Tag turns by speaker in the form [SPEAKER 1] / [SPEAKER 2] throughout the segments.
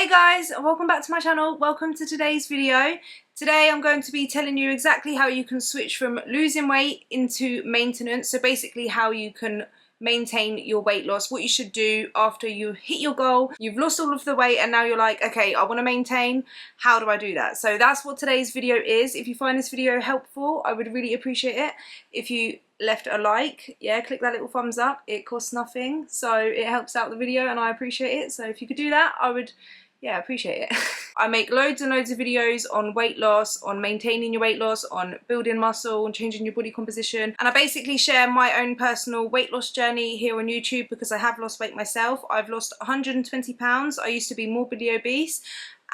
[SPEAKER 1] Hey guys, welcome back to my channel. Welcome to today's video. Today I'm going to be telling you exactly how you can switch from losing weight into maintenance. So basically how you can maintain your weight loss, what you should do after you hit your goal, you've lost all of the weight and now you're like, okay, I want to maintain. How do I do that? So that's what today's video is. If you find this video helpful, I would really appreciate it if you left a like. Yeah, click that little thumbs up. It costs nothing, so it helps out the video and I appreciate it. So if you could do that, I would appreciate it. I make loads and loads of videos on weight loss, on maintaining your weight loss, on building muscle and changing your body composition, and I basically share my own personal weight loss journey here on YouTube because I have lost weight myself. I've lost 120 pounds. I used to be morbidly obese,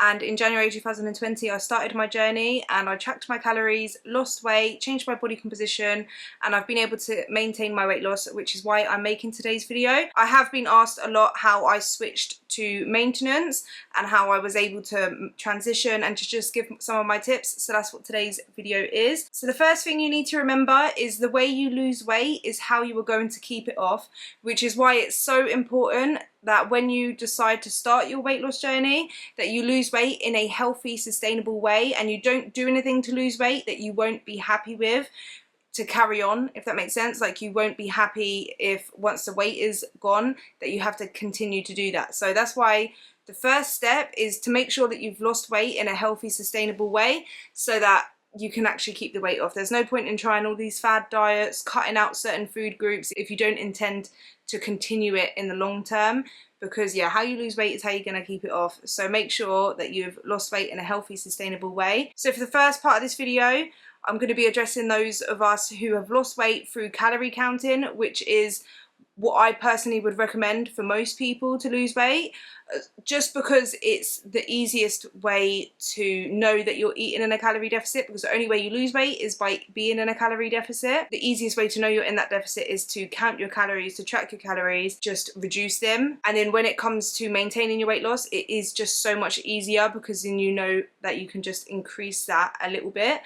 [SPEAKER 1] and in January 2020 I started my journey and I tracked my calories, lost weight, changed my body composition, and I've been able to maintain my weight loss, which is why I'm making today's video. I have been asked a lot how I switched to maintenance and how I was able to transition and to just give some of my tips, so that's what today's video is. So the first thing you need to remember is the way you lose weight is how you are going to keep it off, which is why it's so important that when you decide to start your weight loss journey, that you lose weight in a healthy, sustainable way, and you don't do anything to lose weight that you won't be happy with to carry on, if that makes sense. Like, you won't be happy if once the weight is gone that you have to continue to do that. So that's why the first step is to make sure that you've lost weight in a healthy, sustainable way so that you can actually keep the weight off. There's no point in trying all these fad diets, cutting out certain food groups if you don't intend to continue it in the long term, because how you lose weight is how you're going to keep it off. So make sure that you've lost weight in a healthy, sustainable way. So for the first part of this video, I'm going to be addressing those of us who have lost weight through calorie counting, which is what I personally would recommend for most people to lose weight, just because it's the easiest way to know that you're eating in a calorie deficit, because the only way you lose weight is by being in a calorie deficit. The easiest way to know you're in that deficit is to count your calories, to track your calories, just reduce them. And then when it comes to maintaining your weight loss, it is just so much easier, because then you know that you can just increase that a little bit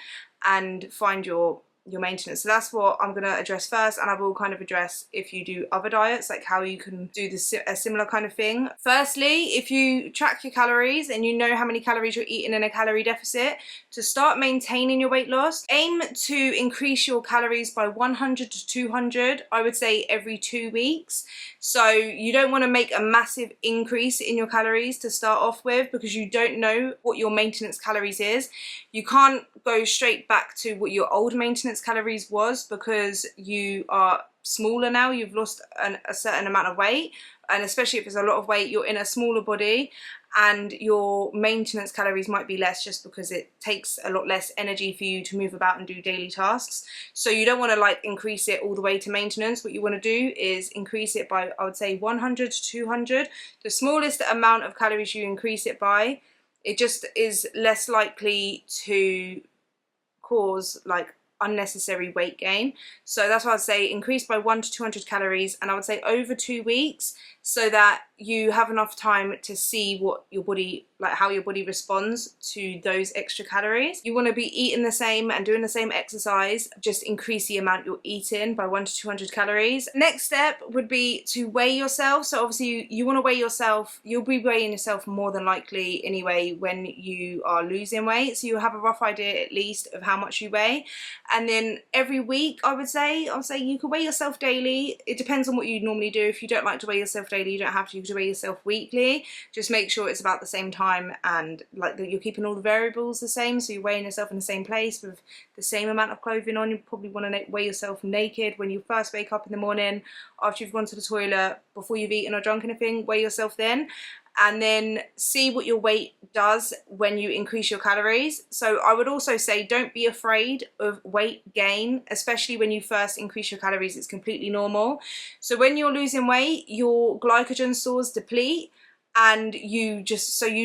[SPEAKER 1] and find your maintenance. So that's what I'm going to address first, and I will kind of address if you do other diets, like how you can do a similar kind of thing. Firstly, if you track your calories and you know how many calories you're eating in a calorie deficit, to start maintaining your weight loss, aim to increase your calories by 100 to 200, I would say every 2 weeks. So you don't want to make a massive increase in your calories to start off with, because you don't know what your maintenance calories is. You can't go straight back to what your old maintenance calories was, because you are smaller now, you've lost a certain amount of weight, and especially if it's a lot of weight, you're in a smaller body and your maintenance calories might be less, just because it takes a lot less energy for you to move about and do daily tasks. So you don't want to like increase it all the way to maintenance. What you want to do is increase it by, I would say, 100 to 200. The smallest amount of calories you increase it by, it just is less likely to cause like unnecessary weight gain. So that's why I'd say increase by 100 to 200 calories, and I would say over 2 weeks, so that you have enough time to see what your body, like how your body responds to those extra calories. You want to be eating the same and doing the same exercise, just increase the amount you're eating by 100 to 200 calories. Next step would be to weigh yourself. So obviously you want to weigh yourself, you'll be weighing yourself more than likely anyway when you are losing weight, so you'll have a rough idea at least of how much you weigh. And then every week, I'll say you can weigh yourself daily. It depends on what you normally do. If you don't like to weigh yourself daily, you don't have to. You can weigh yourself weekly. Just make sure it's about the same time, and like that you're keeping all the variables the same. So you're weighing yourself in the same place with the same amount of clothing on. You probably want to weigh yourself naked when you first wake up in the morning, after you've gone to the toilet, before you've eaten or drunk anything. Weigh yourself then, and then see what your weight does when you increase your calories. So I would also say don't be afraid of weight gain, especially when you first increase your calories. It's completely normal. So when you're losing weight, your glycogen stores deplete, and you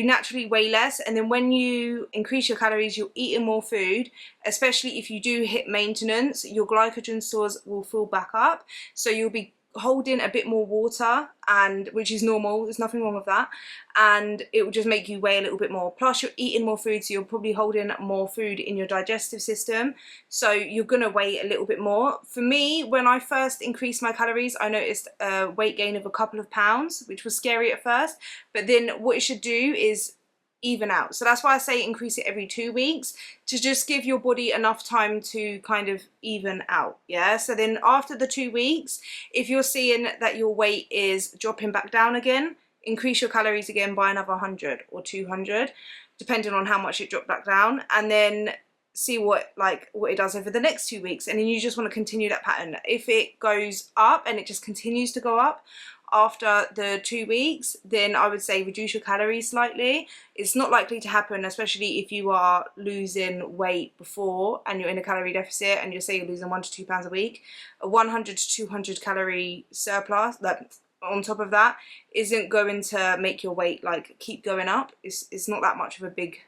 [SPEAKER 1] naturally weigh less. And then when you increase your calories, you're eating more food, especially if you do hit maintenance, your glycogen stores will fill back up, so you'll be hold in a bit more water, and which is normal, there's nothing wrong with that, and it will just make you weigh a little bit more. Plus you're eating more food, so you're probably holding more food in your digestive system, so you're gonna weigh a little bit more. For me, when I first increased my calories, I noticed a weight gain of a couple of pounds, which was scary at first, but then what you should do is even out. So that's why I say increase it every 2 weeks, to just give your body enough time to kind of even out. Yeah, so then after the 2 weeks, if you're seeing that your weight is dropping back down again, increase your calories again by another 100 or 200, depending on how much it dropped back down, and then see what it does over the next 2 weeks. And then you just want to continue that pattern. If it goes up and it just continues to go up after the 2 weeks, then I would say reduce your calories slightly. It's not likely to happen, especially if you are losing weight before and you're in a calorie deficit, and you say you're losing 1 to 2 pounds a week. A 100 to 200 calorie surplus, that on top of that, isn't going to make your weight like keep going up. It's not that much of a big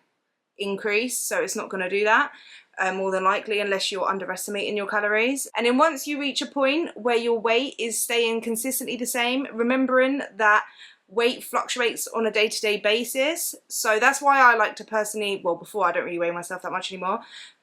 [SPEAKER 1] increase, so it's not going to do that. More than likely, unless you're underestimating your calories. And then once you reach a point where your weight is staying consistently the same, remembering that weight fluctuates on a day-to-day basis. So that's why I like to personally, well, before, I don't really weigh myself that much anymore,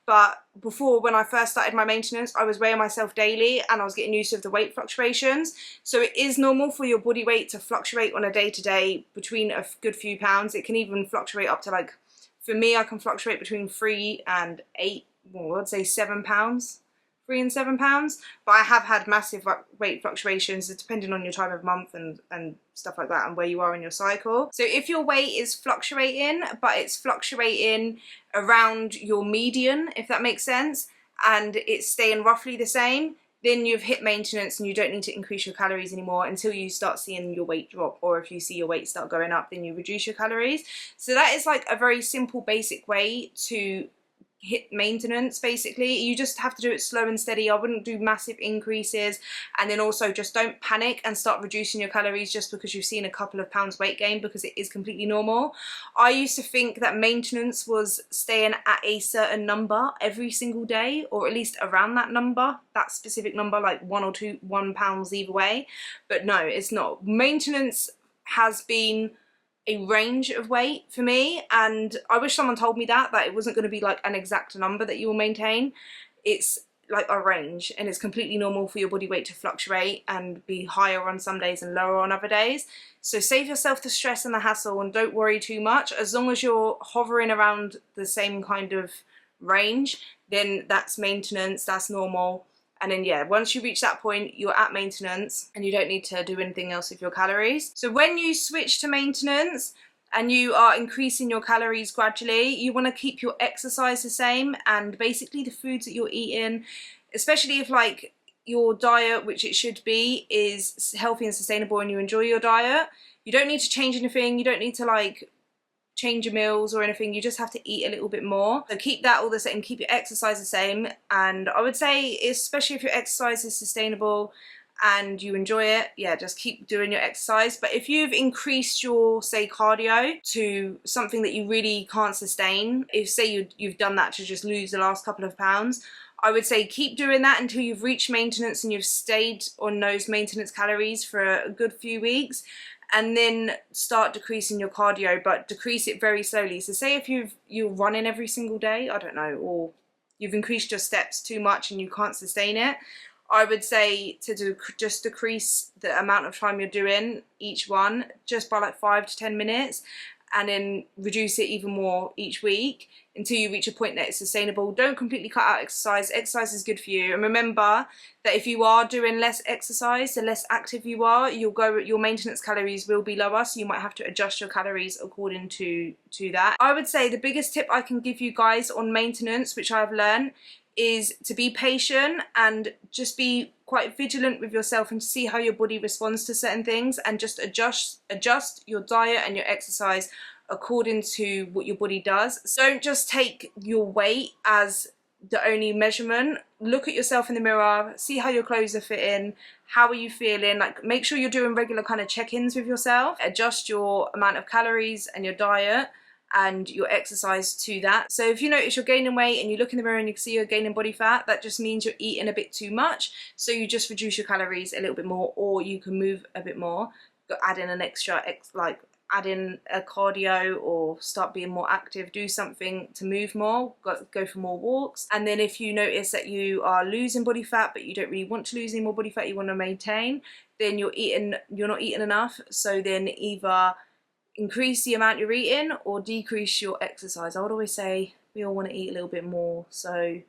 [SPEAKER 1] but before, when I first started my maintenance, I was weighing myself daily and I was getting used to the weight fluctuations. So it is normal for your body weight to fluctuate on a day-to-day between a good few pounds. It can even fluctuate up to, like, for me, I can fluctuate between 3 and 8, well, I'd say 7 pounds, 3 and 7 pounds. But I have had massive weight fluctuations depending on your time of month and stuff like that, and where you are in your cycle. So if your weight is fluctuating, but it's fluctuating around your median, if that makes sense, and it's staying roughly the same, then you've hit maintenance and you don't need to increase your calories anymore until you start seeing your weight drop. Or if you see your weight start going up, then you reduce your calories. So that is like a very simple, basic way to hit maintenance. Basically, you just have to do it slow and steady. I wouldn't do massive increases, and then also just don't panic and start reducing your calories just because you've seen a couple of pounds weight gain, because it is completely normal. I used to think that maintenance was staying at a certain number every single day, or at least around that number, that specific number, like 1 or 1 pounds either way. But no, it's not. Maintenance has been a range of weight for me, and I wish someone told me that it wasn't going to be like an exact number that you will maintain. It's like a range, and it's completely normal for your body weight to fluctuate and be higher on some days and lower on other days. So save yourself the stress and the hassle and don't worry too much. As long as you're hovering around the same kind of range, then that's maintenance, that's normal. And then, yeah, once you reach that point, you're at maintenance and you don't need to do anything else with your calories. So when you switch to maintenance and you are increasing your calories gradually, you want to keep your exercise the same, and basically the foods that you're eating, especially if like your diet, which it should be, is healthy and sustainable and you enjoy your diet, you don't need to change anything. You don't need to like change your meals or anything. You just have to eat a little bit more. So keep that all the same, keep your exercise the same. And I would say, especially if your exercise is sustainable and you enjoy it, yeah, just keep doing your exercise. But if you've increased your, say, cardio to something that you really can't sustain, if say you've done that to just lose the last couple of pounds, I would say keep doing that until you've reached maintenance and you've stayed on those maintenance calories for a good few weeks, and then start decreasing your cardio, but decrease it very slowly. So say if you're running every single day, I don't know, or you've increased your steps too much and you can't sustain it, I would say to just decrease the amount of time you're doing each one, just by like 5 to 10 minutes, and then reduce it even more each week until you reach a point that it's sustainable. Don't completely cut out exercise. Exercise is good for you. And remember that if you are doing less exercise, the less active you are, your maintenance calories will be lower, so you might have to adjust your calories according to that. I would say the biggest tip I can give you guys on maintenance, which I've learned, is to be patient and just be quite vigilant with yourself and see how your body responds to certain things, and just adjust your diet and your exercise according to what your body does. So don't just take your weight as the only measurement. Look at yourself in the mirror, see how your clothes are fitting, how are you feeling, like make sure you're doing regular kind of check-ins with yourself, adjust your amount of calories and your diet and your exercise to that. So if you notice you're gaining weight and you look in the mirror and you can see you're gaining body fat, that just means you're eating a bit too much. So you just reduce your calories a little bit more, or you can move a bit more, add in an extra, like add in a cardio or start being more active, do something to move more, go for more walks. And then if you notice that you are losing body fat but you don't really want to lose any more body fat, you want to maintain, then you're not eating enough. So then either increase the amount you're eating or decrease your exercise. I would always say we all want to eat a little bit more, so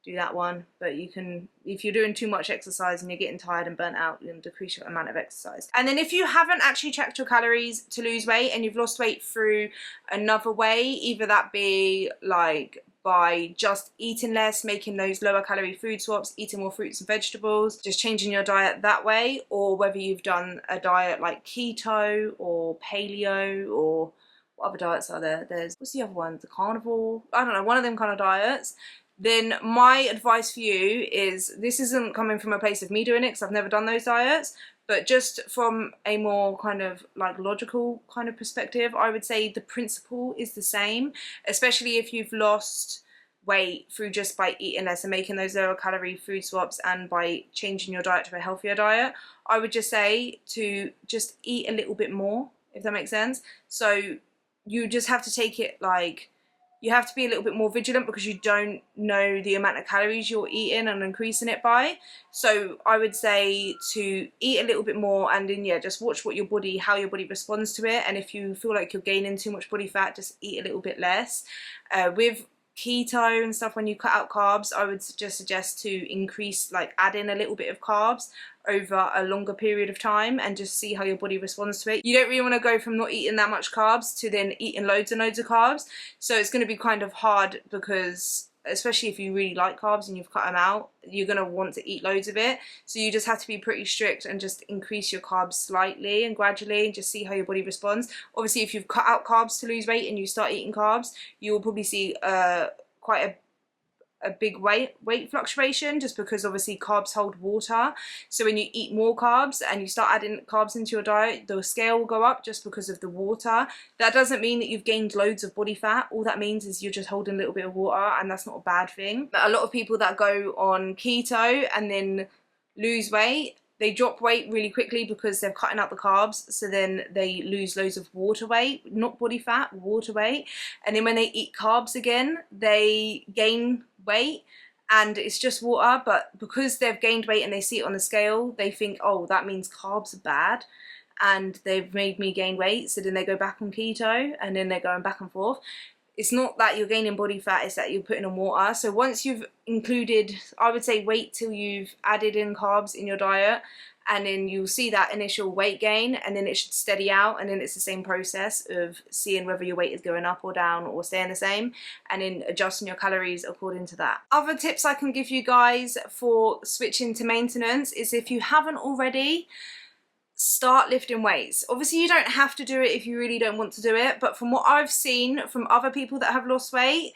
[SPEAKER 1] do that one. But you can, if you're doing too much exercise and you're getting tired and burnt out, you can decrease your amount of exercise. And then if you haven't actually tracked your calories to lose weight and you've lost weight through another way, either that be like by just eating less, making those lower calorie food swaps, eating more fruits and vegetables, just changing your diet that way, or whether you've done a diet like keto or paleo, or what other diets are there? There's, what's the other one? The carnivore? I don't know, one of them kind of diets. Then my advice for you is, this isn't coming from a place of me doing it because I've never done those diets, but just from a more kind of like logical kind of perspective, I would say the principle is the same, especially if you've lost weight through just by eating less and making those lower calorie food swaps and by changing your diet to a healthier diet. I would just say to just eat a little bit more, if that makes sense. So you just have to take it like, you have to be a little bit more vigilant because you don't know the amount of calories you're eating and increasing it by. So I would say to eat a little bit more, and then yeah, just watch what your body, how your body responds to it. And if you feel like you're gaining too much body fat, just eat a little bit less. With keto and stuff, when you cut out carbs, I would just suggest to increase, like add in a little bit of carbs over a longer period of time and just see how your body responds to it. You don't really want to go from not eating that much carbs to then eating loads and loads of carbs. So it's going to be kind of hard because, especially if you really like carbs and you've cut them out, you're going to want to eat loads of it. So you just have to be pretty strict and just increase your carbs slightly and gradually and just see how your body responds. Obviously, if you've cut out carbs to lose weight and you start eating carbs, you will probably see quite a big weight fluctuation, just because obviously carbs hold water. So when you eat more carbs and you start adding carbs into your diet, the scale will go up just because of the water. That doesn't mean that you've gained loads of body fat. All that means is you're just holding a little bit of water, and that's not a bad thing. But a lot of people that go on keto and then lose weight, they drop weight really quickly because they're cutting out the carbs, so then they lose loads of water weight, not body fat, water weight. And then when they eat carbs again, they gain weight and it's just water, but because they've gained weight and they see it on the scale, they think, oh, that means carbs are bad and they've made me gain weight, so then they go back on keto and then they're going back and forth. It's not that you're gaining body fat, it's that you're putting on water. So once you've included, I would say wait till you've added in carbs in your diet, and then you'll see that initial weight gain, and then it should steady out, and then it's the same process of seeing whether your weight is going up or down or staying the same, and then adjusting your calories according to that. Other tips I can give you guys for switching to maintenance is, if you haven't already, start lifting weights. Obviously you don't have to do it if you really don't want to do it, but from what I've seen from other people that have lost weight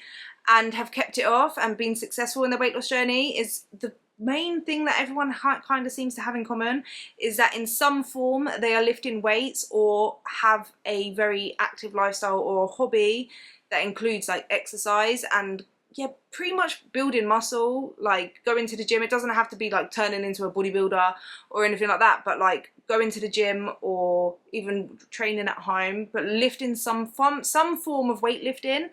[SPEAKER 1] and have kept it off and been successful in their weight loss journey, is the main thing that everyone kind of seems to have in common is that in some form they are lifting weights or have a very active lifestyle or a hobby that includes like exercise and yeah, pretty much building muscle, like going to the gym. It doesn't have to be like turning into a bodybuilder or anything like that, but like going to the gym or even training at home, but lifting some form of weightlifting.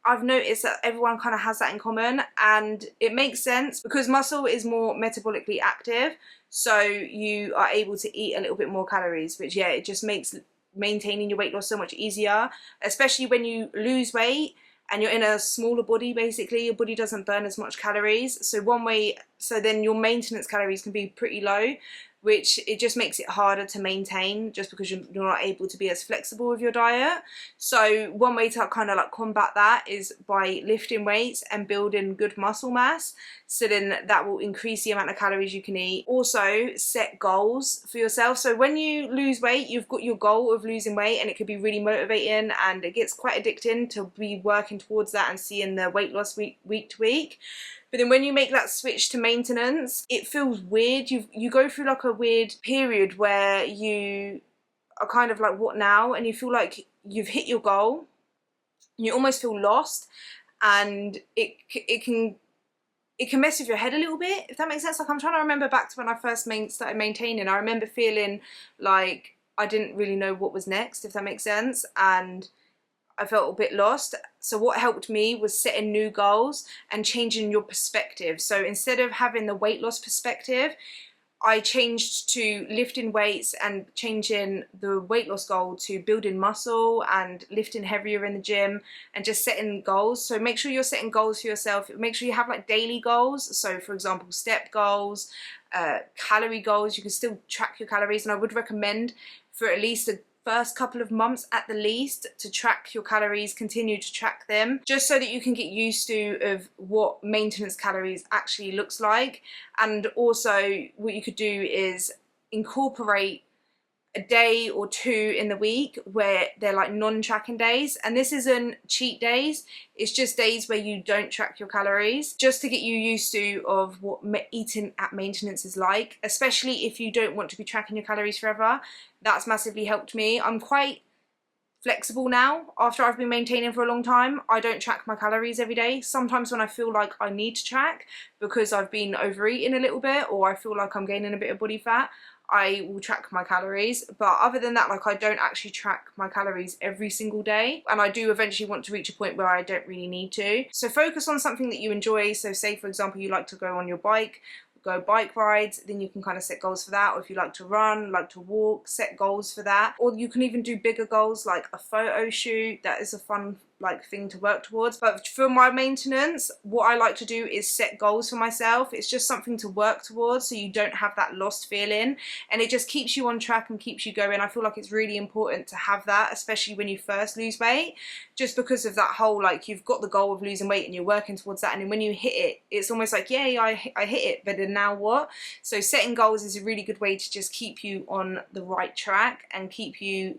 [SPEAKER 1] I've noticed that everyone kind of has that in common, and it makes sense because muscle is more metabolically active, so you are able to eat a little bit more calories, which yeah, it just makes maintaining your weight loss so much easier, especially when you lose weight and you're in a smaller body. Basically your body doesn't burn as much calories, so then your maintenance calories can be pretty low, which it just makes it harder to maintain just because you're not able to be as flexible with your diet. So one way to kind of like combat that is by lifting weights and building good muscle mass, so then that will increase the amount of calories you can eat. Also set goals for yourself. So when you lose weight, you've got your goal of losing weight, and it could be really motivating and it gets quite addicting to be working towards that and seeing the weight loss week to week. But then when you make that switch to maintenance, it feels weird. You go through like a weird period where you are kind of like, what now? And you feel like you've hit your goal you almost feel lost, and it can mess with your head a little bit, if that makes sense. Like, I'm trying to remember back to when I first started maintaining. I remember feeling like I didn't really know what was next, if that makes sense, and I felt a bit lost. So what helped me was setting new goals and changing your perspective. So instead of having the weight loss perspective, I changed to lifting weights and changing the weight loss goal to building muscle and lifting heavier in the gym and just setting goals. So make sure you're setting goals for yourself. Make sure you have like daily goals. So for example, step goals, calorie goals. You can still track your calories, and I would recommend for at least the first couple of months at the least to track your calories, continue to track them, just so that you can get used to of what maintenance calories actually looks like. And also what you could do is incorporate a day or two in the week where they're like non-tracking days, and this isn't cheat days, it's just days where you don't track your calories, just to get you used to of what eating at maintenance is like, especially if you don't want to be tracking your calories forever. That's massively helped me. I'm quite flexible now after I've been maintaining for a long time. I don't track my calories every day. Sometimes when I feel like I need to track because I've been overeating a little bit, or I feel like I'm gaining a bit of body fat, I will track my calories. But other than that, like, I don't actually track my calories every single day, and I do eventually want to reach a point where I don't really need to. So focus on something that you enjoy. So say for example you like to go on your bike, go bike rides, then you can kind of set goals for that. Or if you like to run, like to walk, set goals for that. Or you can even do bigger goals like a photo shoot. That is a fun like thing to work towards. But for my maintenance, what I like to do is set goals for myself. It's just something to work towards, so you don't have that lost feeling, and it just keeps you on track and keeps you going. I feel like it's really important to have that, especially when you first lose weight, just because of that whole, like, you've got the goal of losing weight and you're working towards that, and then when you hit it, it's almost like, yay, I hit it, but then now what? So setting goals is a really good way to just keep you on the right track and keep you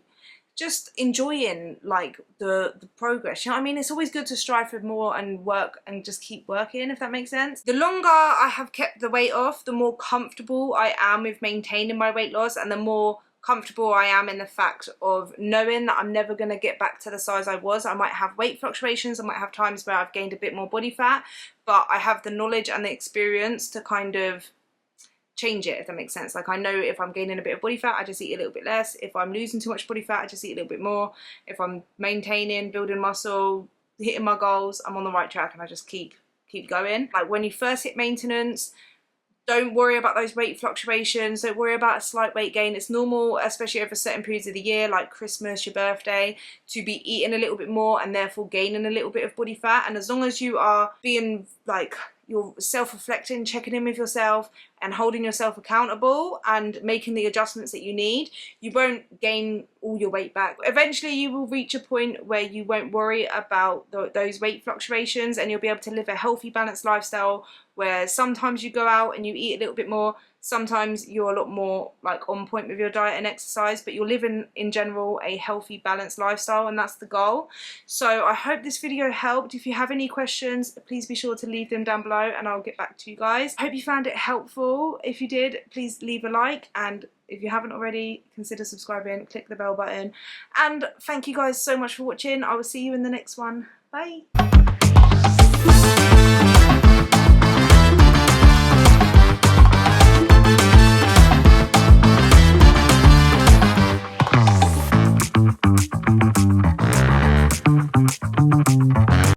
[SPEAKER 1] just enjoying like the progress. You know what I mean? It's always good to strive for more and work and just keep working, if that makes sense. The longer I have kept the weight off, the more comfortable I am with maintaining my weight loss, and the more comfortable I am in the fact of knowing that I'm never going to get back to the size I was. I might have weight fluctuations, I might have times where I've gained a bit more body fat, but I have the knowledge and the experience to kind of change it, if that makes sense. Like, I know if I'm gaining a bit of body fat, I just eat a little bit less. If I'm losing too much body fat, I just eat a little bit more. If I'm maintaining, building muscle, hitting my goals, I'm on the right track, and I just keep going. Like, when you first hit maintenance, don't worry about those weight fluctuations. Don't worry about a slight weight gain. It's normal, especially over certain periods of the year, like Christmas, your birthday, to be eating a little bit more and therefore gaining a little bit of body fat. And as long as you are being like, you're self-reflecting, checking in with yourself and holding yourself accountable and making the adjustments that you need, you won't gain all your weight back. Eventually you will reach a point where you won't worry about those weight fluctuations, and you'll be able to live a healthy, balanced lifestyle where sometimes you go out and you eat a little bit more, sometimes you're a lot more like on point with your diet and exercise, but you're living in general a healthy, balanced lifestyle, and that's the goal. So I hope this video helped. If you have any questions, please be sure to leave them down below and I'll get back to you guys. I hope you found it helpful. If you did, please leave a like, and if you haven't already, consider subscribing, click the bell button, and thank you guys so much for watching. I will see you in the next one. Bye.